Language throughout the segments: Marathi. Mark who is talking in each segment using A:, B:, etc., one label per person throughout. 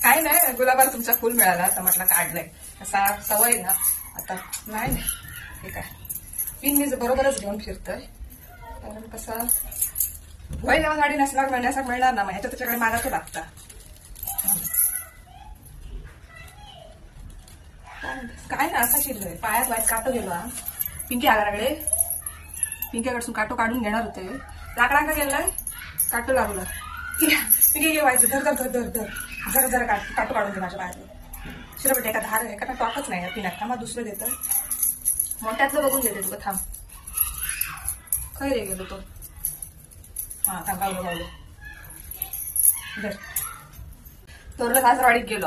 A: काय नाही, गुलाबाला तुमचा फुल मिळाला तर म्हटलं काढलंय. असा सवय ना आता. नाही ठीक आहे, पिन मी बरोबरच घेऊन फिरतोय. कारण कसं वय जेव्हा साडी नेसणार मिळणार ना, ह्याच्या त्याच्याकडे मागायचं लागतं. काय ना असा चिडलोय, पायात वाईट काटो गेलो हा. पिंकी आगाराकडे, पिंकीकडसून काटो काढून घेणार होते. लाकडांका गेलाय, काटो लागलं. पिंकी घे व्हायचं, धर धर धर धर धर जरा जरा काटो काढून घे माझ्या पायातलं. शिरपट एका धार एका टॉकच नाही पिनात. थांबा दुसरं देतं, मोठ्यातलं बघून देते तुला. थांब, खै रे गेलो तो. हा थांब, गावलो गावलो. धर तोरला सासरवाडीत गेलो,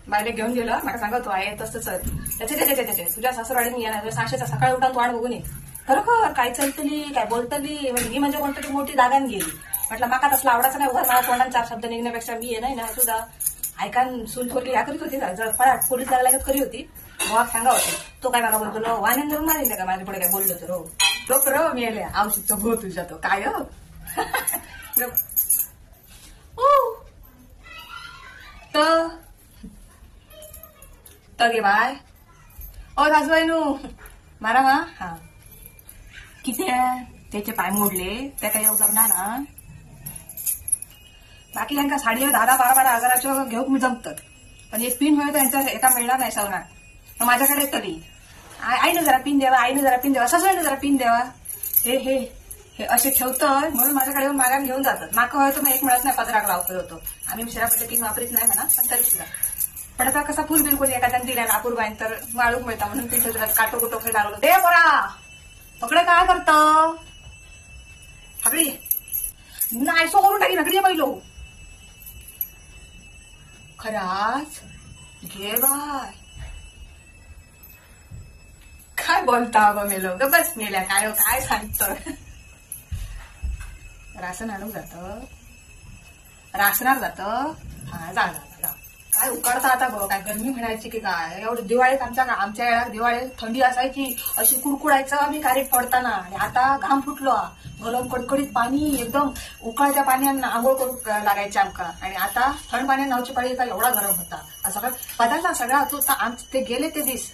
A: बायले घेऊन गेलो. मला सांगतो आहे तसंच त्याचे तुझ्या सासरवाडीत मी येणार. 600चा सकाळी उठान वाट बघून ये. खरोखर काय चलतली काय बोलतली, ही म्हणजे कोणतरी मोठी जागान गेली. म्हटलं माका तसला आवडाचं नाही. उभा मला तोंडाने 4 शब्द निघण्यापेक्षा मी ये नाही ना तुझा ऐकान सून थोरली या करीत होती. फळाट पोलीस लागला करी होती. मग सांगा होते तो काय मला बोलतो वानेन धरून मारेन का माझ्या पुढे काय बोललो तर तो रो मी आले औषधचा भो तुझ्या तो काय तर गे बाय. ओ सासूबाई नू मारा मा. हा किती आहे त्याचे पाय मोडले त्या काही जमणार ना. बाकी यांना साडी 10-12 हजाराच्या घेऊन मी जमतात. पण एक पिन होय त्यांच्या एका मिळणार नाही सवना. मग माझ्याकडे तरी आईनं जरा पिन द्यावा, आईनं जरा पिन द्यावा, सासूबाईनं जरा पिन द्यावा. हे हे हे असे ठेवतं म्हणून माझ्याकडे येऊन मागायला घेऊन जातात. माका होय तर मग एक मिळत नाही, 15 लावतो होतो आम्ही. मिश्रापट्टे पिन वापरीत नाही म्हणा, पण तरी सुद्धा. पण आता कसा फुल बिलकुल एखाद्याने दिला ना अपूर्वाईन तर वाळूक मिळता म्हणून तिथे काटो कुटो खायला लागलो. दे बरा पकडे काय करत हाकडी नाही सो करून टाकी नकडी पहिलो. खराच घे बाय. काय बोलता ग मेलो ग बस मेल्या काय काय सांगत. राशन आणून जात, राशनार जात. हा जा काय उकडता आता बघ. काय गरमी म्हणायची की काय. एवढं दिवाळीत आमच्या वेळात दिवाळीत थंडी असायची, अशी कुडकुडायचं आम्ही कारेट पडताना. आणि आता घाम फुटलो, गरम कडकडीत पाणी एकदम उकळत्या पाण्यानं आंघोळ करू लागायचे आमका. आणि आता थंड पाण्यात नावची पाळी एवढा गरम होता. असं काय पदार्थ सगळा तो ते गेले ते दिस.